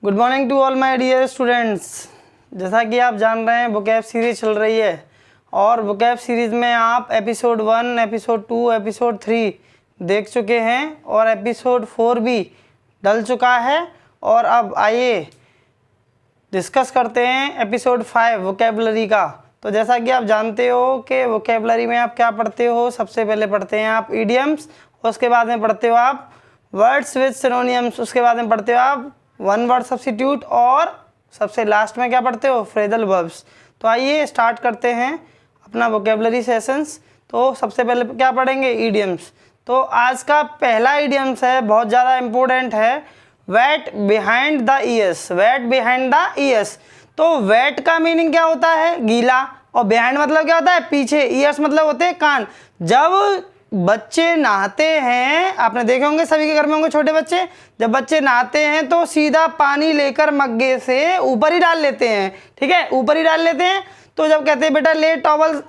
Good morning to all my dear students. जैसा कि आप जान रहे हैं वोकैब सीरीज चल रही है और वोकैब सीरीज़ में आप एपिसोड 1, एपिसोड 2, एपिसोड 3 देख चुके हैं और एपिसोड 4 भी डल चुका है। और अब आइए डिस्कस करते हैं एपिसोड 5 वोकैबलरी का। तो जैसा कि आप जानते हो कि वोकैबलरी में आप क्या पढ़ते हो, सबसे पहले पढ़ते हैं आप इडियम्स, उसके बाद में पढ़ते हो आप वर्ड्स विद सिनोनिम्स, उसके बाद में पढ़ते हो आप वन वर्ड सब्स्टिट्यूट और सबसे लास्ट में क्या पढ़ते हो, फ्रेजल वर्ब्स। तो आइए स्टार्ट करते हैं अपना वोकैबलरी सेशंस। तो सबसे पहले क्या पढ़ेंगे, इडियम्स। तो आज का पहला इडियम्स है, बहुत ज़्यादा इम्पोर्टेंट है, wet behind the ears. Wet behind the ears. तो वेट का मीनिंग क्या होता है, गीला, और बिहाइंड मतलब क्या होता है, पीछे, ईयर्स मतलब होते हैं कान। जब बच्चे नहाते हैं, आपने देखे होंगे सभी के घर में होंगे छोटे बच्चे, जब बच्चे नहाते हैं तो सीधा पानी लेकर मग्गे से ऊपर ही डाल लेते हैं, ठीक है, ऊपर ही डाल लेते हैं। तो जब कहते हैं बेटा ले टॉवल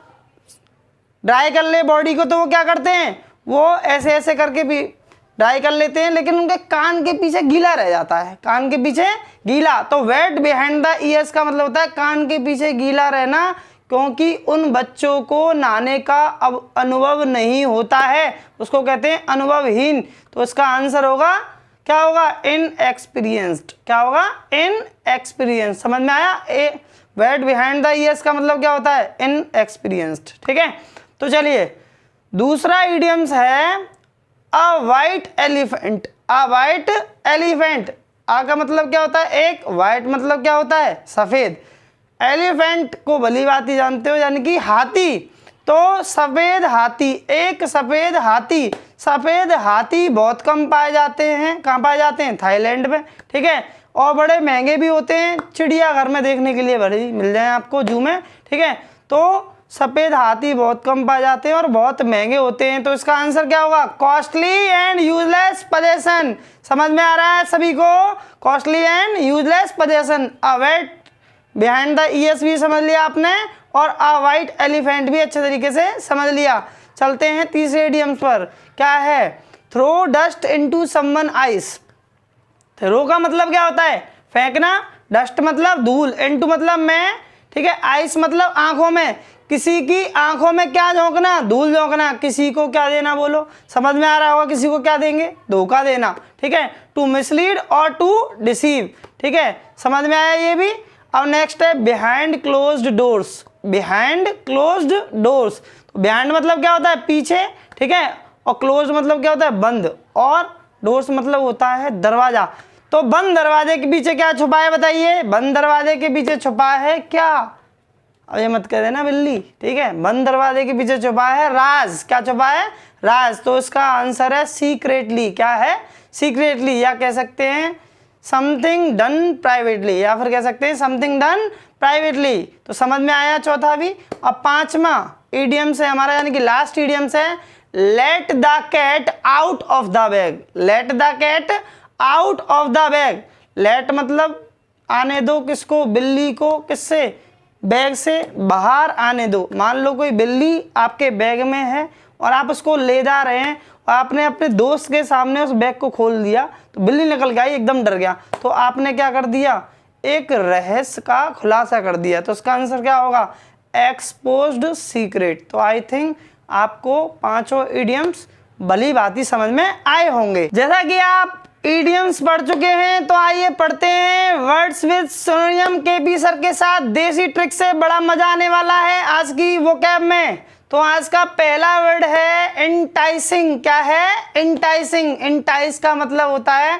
ड्राई कर ले बॉडी को, तो वो क्या करते हैं, वो ऐसे ऐसे करके भी ड्राई कर लेते हैं, लेकिन उनके कान के पीछे गीला रह जाता है, कान के पीछे गीला। तो वेट बिहाइंड द ईयर्स का मतलब होता है कान के पीछे गीला रहना, क्योंकि उन बच्चों को नहाने का अब अनुभव नहीं होता है, उसको कहते हैं अनुभवहीन। तो इसका आंसर होगा, क्या होगा, इनएक्सपीरियंस्ड। क्या होगा, इनएक्सपीरियंस। समझ में आया। वेट बिहाइंड द ईयर्स का मतलब क्या होता है, इनएक्सपीरियंस्ड, ठीक है। तो चलिए दूसरा इडियम्स है a white elephant. A white elephant, आ का मतलब क्या होता है एक, वाइट मतलब क्या होता है सफ़ेद, एलिफेंट को भली बात ही जानते हो यानी कि हाथी। तो सफ़ेद हाथी, एक सफ़ेद हाथी। सफ़ेद हाथी बहुत कम पाए जाते हैं, कहाँ पाए जाते हैं, थाईलैंड में, ठीक है, और बड़े महंगे भी होते हैं, चिड़ियाघर में देखने के लिए बड़ी मिल जाए आपको, जू में, ठीक है। तो सफ़ेद हाथी बहुत कम पाए जाते हैं और बहुत महंगे होते हैं। तो इसका आंसर क्या होगा, कॉस्टली एंड यूजलेस पोजेशन। समझ में आ रहा है सभी को, costly and useless possession. A wet behind the ears भी समझ लिया आपने और अ वाइट एलिफेंट भी अच्छे तरीके से समझ लिया। चलते हैं तीसरे इडियम्स पर। क्या है, throw dust into someone eyes. Throw का मतलब क्या होता है, फेंकना, डस्ट मतलब धूल, इनटू मतलब में, ठीक है, आइस मतलब आंखों में, किसी की आंखों में क्या झोंकना, धूल झोंकना। किसी को क्या देना, बोलो, समझ में आ रहा होगा, किसी को क्या देंगे, धोखा देना, ठीक है, टू मिसलीड और टू डिसीव, ठीक है, समझ में आया ये भी। अब नेक्स्ट है behind closed doors. Behind closed doors, तो बिहाइंड मतलब क्या होता है पीछे, ठीक है, और क्लोज्ड मतलब क्या होता है बंद, और डोर्स मतलब होता है दरवाजा। तो बंद दरवाजे के पीछे क्या छुपा है बताइए, बंद दरवाजे के पीछे छुपा है क्या, अब ये मत कह देना बिल्ली, ठीक है, बंद दरवाजे के पीछे छुपा है राज। क्या छुपा है, राज। तो इसका आंसर है सीक्रेटली। क्या है, सीक्रेटली, या कह सकते हैं समथिंग डन प्राइवेटली, या फिर कह सकते हैं समथिंग डन प्राइवेटली। तो समझ में आया चौथा भी। अब पांचवा इडियम्स है हमारा, यानी कि लास्ट इडियम्स है let the cat out of the bag. Let the cat out of the bag. Let मतलब आने दो किसको, बिल्ली को, किससे, बैग से बाहर आने दो। मान लो कोई बिल्ली आपके बैग में है और आप उसको ले जा रहे हैं और आपने अपने दोस्त के सामने उस बैग को खोल दिया, तो बिल्ली निकल गई, एकदम डर गया, तो आपने क्या कर दिया, एक रहस्य का खुलासा कर दिया। तो उसका आंसर क्या होगा, एक्सपोज्ड सीक्रेट। तो आई थिंक आपको पांचों इडियम्स भली भांति समझ में आए होंगे। जैसा कि आप इडियम्स पढ़ चुके हैं, तो आइए पढ़ते हैं words with synonym. KP sir के साथ देसी ट्रिक से बड़ा मजा आने वाला है आज की वोकैब में। तो आज का पहला वर्ड है इंटाइसिंग। क्या है, इंटाइसिंग। इंटाइस का मतलब होता है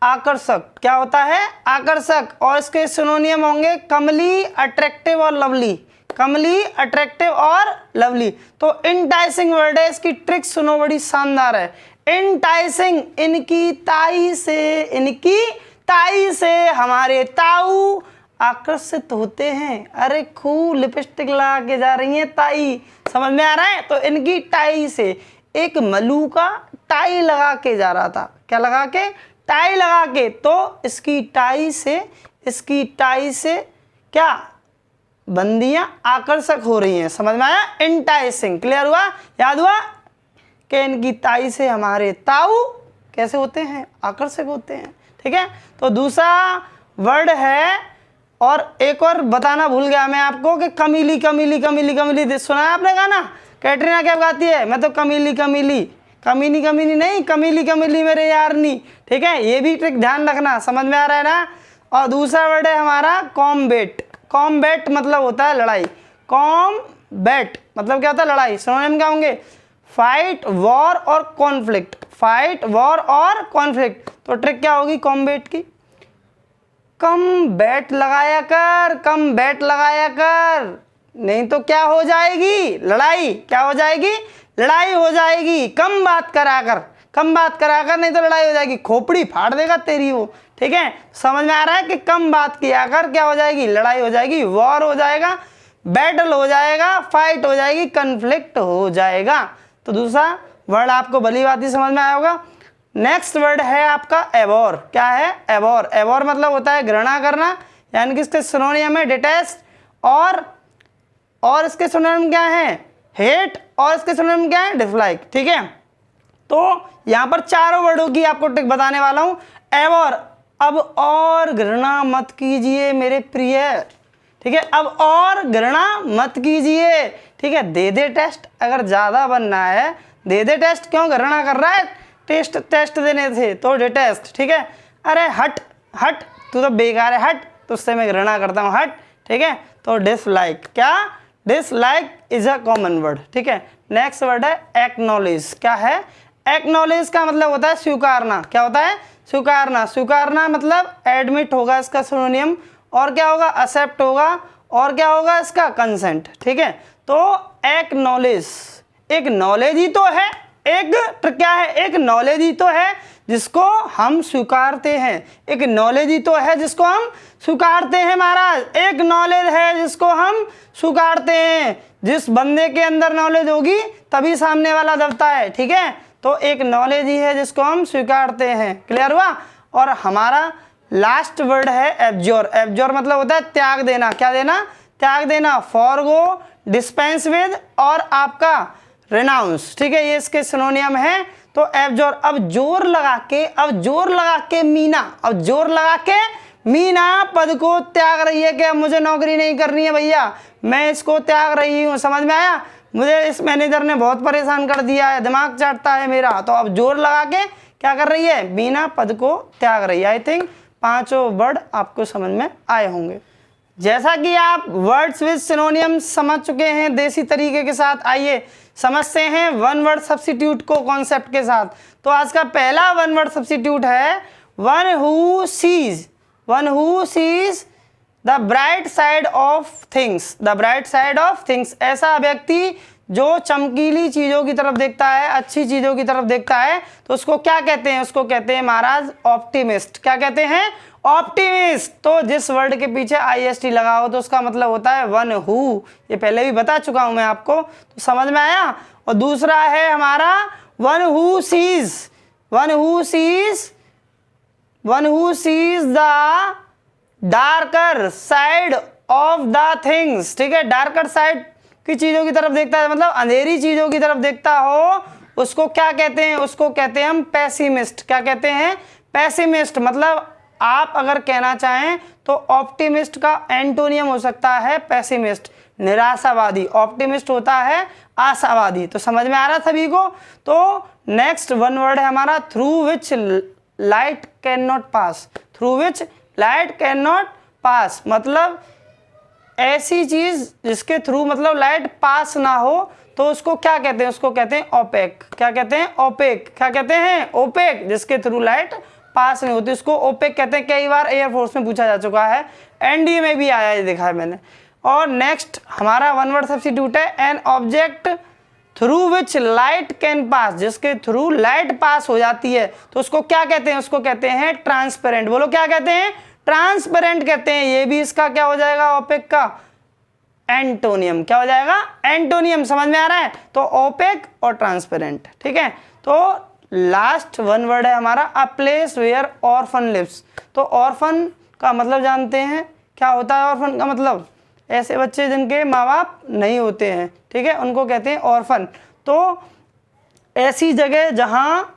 आकर्षक। क्या होता है, आकर्षक। और इसके सिनोनियम होंगे कमली, अट्रैक्टिव और लवली। कमली, अट्रैक्टिव और लवली। तो इंटाइसिंग वर्ड है, इसकी ट्रिक सुनो, बड़ी शानदार है। इंटाइसिंग, इनकी ताई से, इनकी ताई से हमारे ताऊ आकर्षित होते हैं। अरे खूब लिपस्टिक लगा के जा रही हैं ताई, समझ में आ रहा है। तो इनकी टाई से, एक मलूका टाई लगा के जा रहा था। क्या लगा के, टाई लगा के। तो इसकी टाई से, इसकी टाई से क्या, बंदियां आकर्षक हो रही हैं। समझ में आया, इंटाइसिंग। क्लियर हुआ, याद हुआ कि इनकी ताई से हमारे ताऊ कैसे होते हैं, आकर्षक होते हैं, ठीक है। तो दूसरा वर्ड है, और एक और बताना भूल गया मैं आपको कि कमीली कमीली कमीली कमीली, सुना है आपने गाना? कैटरीना कैफ गाती है, मैं तो कमीली कमीली, कमीनी कमीनी नहीं, कमीली कमीली मेरे यारनी, ठीक है। ये भी ट्रिक ध्यान रखना, समझ में आ रहा है ना। और दूसरा वर्ड है हमारा कॉम्बैट। कॉम्बैट मतलब होता है लड़ाई। कॉम्बैट मतलब क्या होता है? लड़ाई। सिनोनिम क्या होंगे? फाइट, वॉर और कॉन्फ्लिक्ट। फाइट, वॉर और कॉन्फ्लिक्ट। तो ट्रिक क्या होगी कॉम्बैट की? कम बैट लगाया कर, कम बैट लगाया कर, नहीं तो क्या हो जाएगी? लड़ाई। क्या हो जाएगी? लड़ाई हो जाएगी। कम बात करा कर, कम बात करा कर, नहीं तो लड़ाई हो जाएगी, खोपड़ी फाड़ देगा तेरी वो, ठीक है। समझ में आ रहा है कि कम बात किया कर, क्या हो जाएगी? लड़ाई हो जाएगी, वॉर हो जाएगा, बैटल हो जाएगा, फाइट हो जाएगी, कन्फ्लिक्ट हो जाएगा। तो दूसरा वर्ड आपको भली बात ही समझ में आया होगा। नेक्स्ट वर्ड है आपका एबोर। क्या है? एबोर। एबोर मतलब होता है घृणा करना, यानी कि इसके सिनोनियम है डिटेस्ट, और इसके सिनोनियम क्या है? हेट, और इसके सिनोनियम क्या है? डिसलाइक, ठीक है। तो यहाँ पर चारों वर्डों की आपको ट्रिक बताने वाला हूँ। एबोर, अब और घृणा मत कीजिए मेरे प्रिय, ठीक है। अब और घृणा मत कीजिए, ठीक है। दे दे टेस्ट, अगर ज़्यादा बनना है दे दे टेस्ट। क्यों घृणा कर रहा है? टेस्ट देने थे तो डिटेस्ट, ठीक है। अरे हट हट, तू तो बेकार है, हट, तुझसे मैं घृणा करता हूँ, हट, ठीक है। तो डिसलाइक। क्या? Dislike is a common word, ठीक है। नेक्स्ट वर्ड है एक्नॉलेज। क्या है? एक्नॉलेज का मतलब होता है स्वीकारना। क्या होता है? स्वीकारना। स्वीकारना मतलब एडमिट होगा इसका सिनोनियम, और क्या होगा? एक्सेप्ट होगा, और क्या होगा? इसका कंसेंट, ठीक है। तो एक्नॉलेज एक नॉलेज ही तो है, एक क्या है? एक नॉलेज ही तो है जिसको हम स्वीकारते हैं। एक नॉलेज ही तो है जिसको हम स्वीकारते हैं महाराज। एक नॉलेज है जिसको हम स्वीकारते हैं। जिस बंदे के अंदर नॉलेज होगी तभी सामने वाला दबता है, ठीक है। तो एक नॉलेज ही है जिसको हम स्वीकारते हैं। क्लियर हुआ? और हमारा लास्ट वर्ड है एब्जोर। एब्जोर मतलब होता है त्याग देना। क्या देना? त्याग देना। फॉरगो, डिस्पेंस विद, और आपका रेनाउंस, ठीक है। ये इसके सिनोनियम है। तो एब्जोर, अब जोर लगा के मीना, अब जोर लगा के मीना पद को त्याग रही है कि अब मुझे नौकरी नहीं करनी है भैया, मैं इसको त्याग रही हूँ। समझ में आया? मुझे इस मैनेजर ने बहुत परेशान कर दिया है, दिमाग चाटता है मेरा। तो अब जोर लगा के क्या कर रही है? मीना पद को त्याग रही है। आई थिंक पांचों वर्ड आपको समझ में आए होंगे। जैसा कि आप वर्ड्स विद सिनोनियम समझ चुके हैं देसी तरीके के साथ, आइए समझते हैं वन वर्ड सब्स्टिट्यूट को कॉन्सेप्ट के साथ। तो आज का पहला वन वर्ड सब्स्टिट्यूट है one who seize. One who seize the bright side of things. The bright side of things, ऐसा व्यक्ति जो चमकीली चीज़ों की तरफ देखता है, अच्छी चीज़ों की तरफ देखता है, तो उसको क्या कहते हैं? उसको कहते हैं महाराज ऑप्टिमिस्ट। क्या कहते हैं? ऑप्टिमिस्ट। तो जिस वर्ड के पीछे IST लगा हो तो उसका मतलब होता है वन हु। ये पहले भी बता चुका हूं मैं आपको, तो समझ में आया। और दूसरा है हमारा one who seize. One who seize, one who seize the darker side of the things, ठीक है। डार्कर साइड की चीज़ों की तरफ देखता है, मतलब अंधेरी चीज़ों की तरफ देखता हो, उसको क्या कहते हैं? उसको कहते हैं हम पैसिमिस्ट। क्या कहते हैं? पैसिमिस्ट। मतलब आप अगर कहना चाहें तो ऑप्टिमिस्ट का एंटोनियम हो सकता है पैसिमिस्ट, निराशावादी। ऑप्टिमिस्ट होता है आशावादी। तो समझ में आ रहा सभी को? तो नेक्स्ट वन वर्ड है हमारा through which light can not pass. Through which light can not pass मतलब ऐसी चीज जिसके थ्रू मतलब लाइट पास ना हो, तो उसको क्या कहते हैं? उसको कहते हैं ओपेक। क्या कहते हैं? ओपेक। क्या कहते हैं? ओपेक। जिसके थ्रू लाइट पास नहीं होती उसको ओपेक कहते हैं। कई बार एयरफोर्स में पूछा जा चुका है, NDA में भी आया है, देखा है मैंने। और नेक्स्ट हमारा वन वर्ड सब्स्टिट्यूट है an object through which light can pass. जिसके थ्रू लाइट पास हो जाती है तो उसको क्या कहते हैं? उसको कहते हैं ट्रांसपेरेंट। बोलो क्या कहते हैं? ट्रांसपेरेंट कहते हैं। ये भी इसका क्या हो जाएगा? ओपेक का एंटोनियम। क्या हो जाएगा? एंटोनियम। समझ में आ रहा है? तो ओपेक और ट्रांसपेरेंट, ठीक है। तो लास्ट वन वर्ड है हमारा a place where orphan lives. तो ऑर्फन का मतलब जानते हैं क्या होता है? ऑर्फन का मतलब ऐसे बच्चे जिनके माँ बाप नहीं होते हैं, ठीक है, उनको कहते हैं ऑर्फन। तो ऐसी जगह जहाँ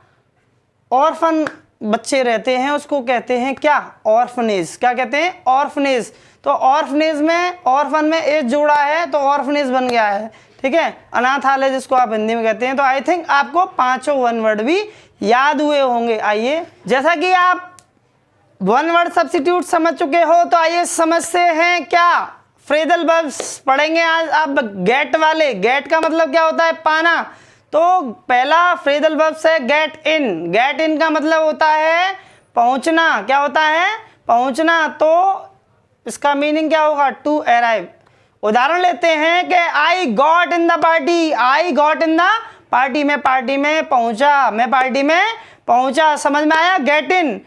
ऑर्फन बच्चे रहते हैं उसको कहते हैं क्या, ऑर्फनेज। क्या कहते हैं, ऑर्फनेज। तो ऑर्फनेज में ऑर्फन में एज जोड़ा है तो ऑर्फनेज बन गया है, ठीक है, अनाथालय जिसको आप हिंदी में कहते हैं। तो आई थिंक आपको पांचों वन वर्ड भी याद हुए होंगे। आइए, जैसा कि आप वन वर्ड सब्स्टिट्यूट समझ चुके हो तो आइए समझते हैं क्या फ्रेजल वर्ब्स पढ़ेंगे आज आप गेट वाले। गेट का मतलब क्या होता है, पाना। तो पहला फ्रेजल वर्ब्स है गेट इन। गेट इन का मतलब होता है पहुंचना। क्या होता है, पहुंचना। तो इसका मीनिंग क्या होगा, टू अराइव। उदाहरण लेते हैं कि I got in the party. I got in the party, मैं पार्टी में पहुंचा, मैं पार्टी में पहुंचा। समझ में आया, गेट इन।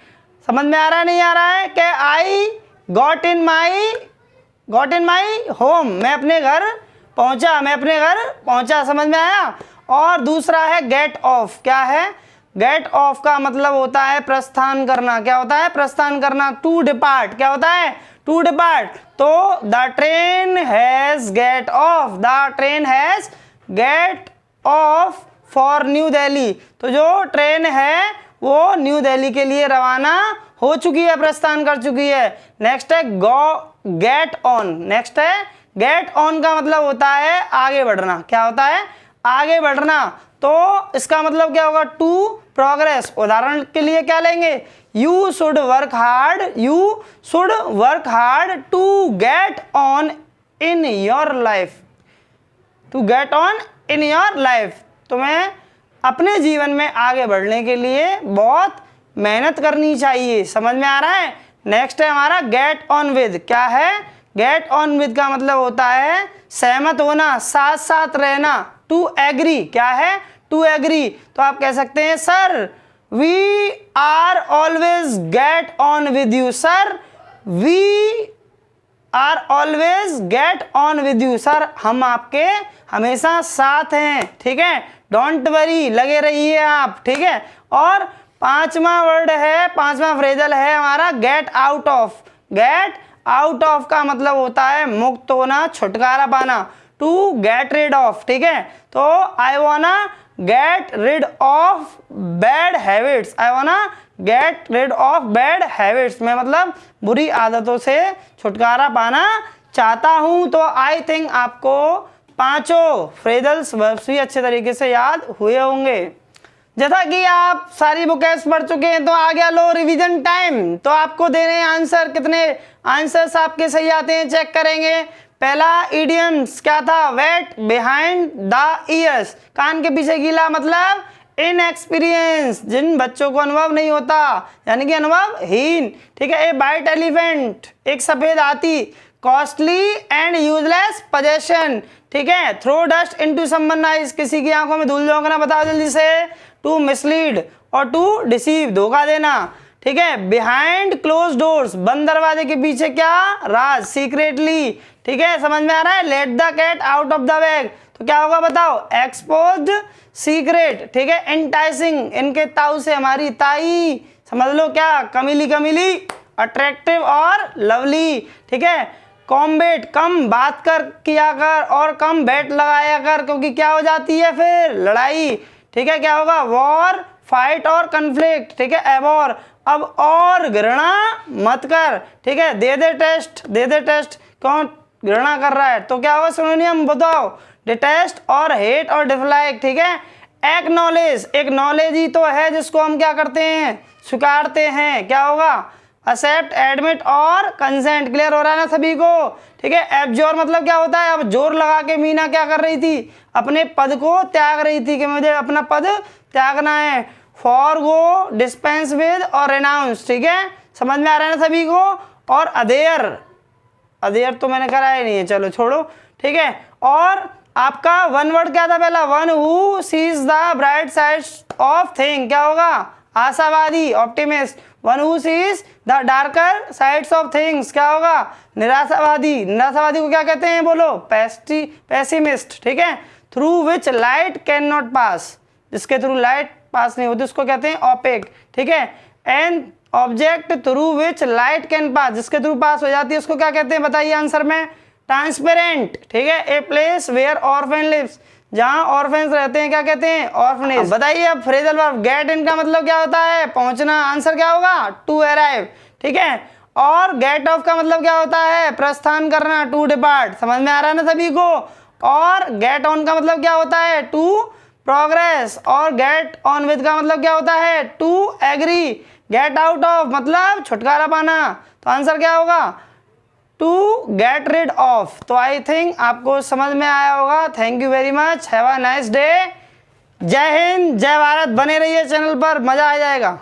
समझ में आ रहा है, नहीं आ रहा है कि I got in my home, मैं अपने घर पहुंचा, मैं अपने घर पहुंचा। समझ में आया। और दूसरा है गेट ऑफ। क्या है, गेट ऑफ का मतलब होता है प्रस्थान करना। क्या होता है, प्रस्थान करना, टू डिपार्ट। क्या होता है, टू डिपार्ट। तो the train has get off, the train has get off for New Delhi. तो जो ट्रेन है वो न्यू दिल्ली के लिए रवाना हो चुकी है, प्रस्थान कर चुकी है। नेक्स्ट है गेट ऑन। नेक्स्ट है गेट ऑन का मतलब होता है आगे बढ़ना। क्या होता है, आगे बढ़ना। तो इसका मतलब क्या होगा, टू प्रोग्रेस। उदाहरण के लिए क्या लेंगे, you should work hard, you should work hard to get on in your life, to get on in your life. तुम्हें अपने जीवन में आगे बढ़ने के लिए बहुत मेहनत करनी चाहिए। समझ में आ रहा है। नेक्स्ट है हमारा गेट ऑन विद। क्या है, गेट ऑन विद का मतलब होता है सहमत होना, साथ साथ रहना, टू एग्री। क्या है, टू एग्री। तो आप कह सकते हैं sir we are always get on with you. Sir we are always get on with you. Sir हम आपके हमेशा साथ हैं, ठीक है, डोंट वरी, लगे रहिए आप, ठीक है। और पांचवा वर्ड है, पांचवा फ्रेजल है हमारा gate out of. Gate out of का मतलब होता है मुक्त होना, छुटकारा पाना, टू गेट रिड ऑफ, ठीक है। तो I wanna get rid of bad habits, I wanna get rid of bad habits. मैं मतलब बुरी आदतों से छुटकारा पाना चाहता हूं। तो आई थिंक आपको पांचों फ्रेजल्स वर्ब्स भी अच्छे तरीके से याद हुए होंगे। जैसा कि आप सारी बुकेस पढ़ चुके हैं तो आ गया लो रिवीजन टाइम। तो आपको देने हैं आंसर, कितने आंसर्स आपके सही आते हैं चेक करेंगे। पहला इडियम्स क्या था, वेट बिहाइंड द ईयर्स, कान के पीछे गीला, मतलब इनएक्सपीरियंस, जिन बच्चों को अनुभव नहीं होता, यानी कि अनुभवहीन, ठीक है। ए वाइट एलिफेंट, एक सफेद हाथी। कॉस्टली एंड यूजलेस पोजेशन, ठीक है। Throw dust into someone eyes, किसी की आंखों में धूल झोंकना, बताओ जल्दी से। टू मिसलीड और टू डिसीव, धोखा देना, ठीक है। बिहाइंड क्लोज डोर्स, बंद दरवाजे के पीछे क्या, राज, सीक्रेटली, ठीक है। समझ में आ रहा है। Let the cat out of the bag, तो क्या होगा बताओ, एक्सपोज्ड सीक्रेट, ठीक है। एंटाइसिंग, इनके ताऊ से हमारी ताई, समझ लो क्या, कमीली कमीली, अट्रैक्टिव और लवली, ठीक है। कॉम्बेट, कम बात कर किया कर और कम बैट लगाया कर, क्योंकि क्या हो जाती है फिर, लड़ाई, ठीक है। क्या होगा, वॉर, फाइट और कन्फ्लिक्ट, ठीक है। एबॉर, अब और घृणा मत कर, ठीक है। दे दे टेस्ट, दे दे टेस्ट, कौन घृणा कर रहा है, तो क्या होगा सिनोनियम बताओ, डिटेस्ट और हेट और डिसलाइक, ठीक है। एक्नॉलेज, एक नॉलेज ही तो है जिसको हम क्या करते हैं, स्वीकारते हैं, क्या होगा, एक्सेप्ट, एडमिट और कंसेंट। क्लियर हो रहा है ना सभी को, ठीक है। एब्जॉर मतलब क्या होता है, अब जोर लगा के मीना क्या कर रही थी, अपने पद को त्याग रही थी कि मुझे अपना पद त्यागना है। फॉरगो, डिस्पेंस विद और रेनाउंस, ठीक है। समझ में आ रहा है ना सभी को। और अदेयर, अदेयर तो मैंने कराया नहीं है, चलो छोड़ो, ठीक है। और आपका वन वर्ड क्या था पहला, one who seize the bright side of thing, क्या होगा, आशावादी, optimist. One who seize the darker sides of things, क्या होगा, निराशावादी। निराशावादी को क्या कहते हैं बोलो, पेसिमिस्ट, ठीक है। Through which light can not pass, जिसके थ्रू लाइट पास नहीं होती उसको कहते हैं ओपेक, ठीक है। And object through which light can pass, जिसके थ्रू पास हो जाती है उसको क्या कहते हैं बताइए आंसर में, ट्रांसपेरेंट, ठीक है। A place where orphan lives, जहाँ ऑर्फेन्स रहते हैं क्या कहते हैं, ऑर्फनेज। बताइए अब फ्रेजल वर्ब गेट इन का मतलब क्या होता है, पहुंचना। आंसर क्या होगा, टू अराइव। ठीक है, और गेट ऑफ का मतलब क्या होता है, प्रस्थान करना, टू डिपार्ट। समझ में आ रहा है ना सभी को। और गेट ऑन का मतलब क्या होता है, टू प्रोग्रेस। और गेट ऑन विद का मतलब क्या होता है, to agree. Get out of मतलब छुटकारा पाना। तो आंसर क्या होगा, टू गेट रिड ऑफ। तो आई थिंक आपको समझ में आया होगा। Thank you very much, have a nice day. जय हिंद, जय भारत। बने रहिए चैनल पर, मजा आ जाएगा।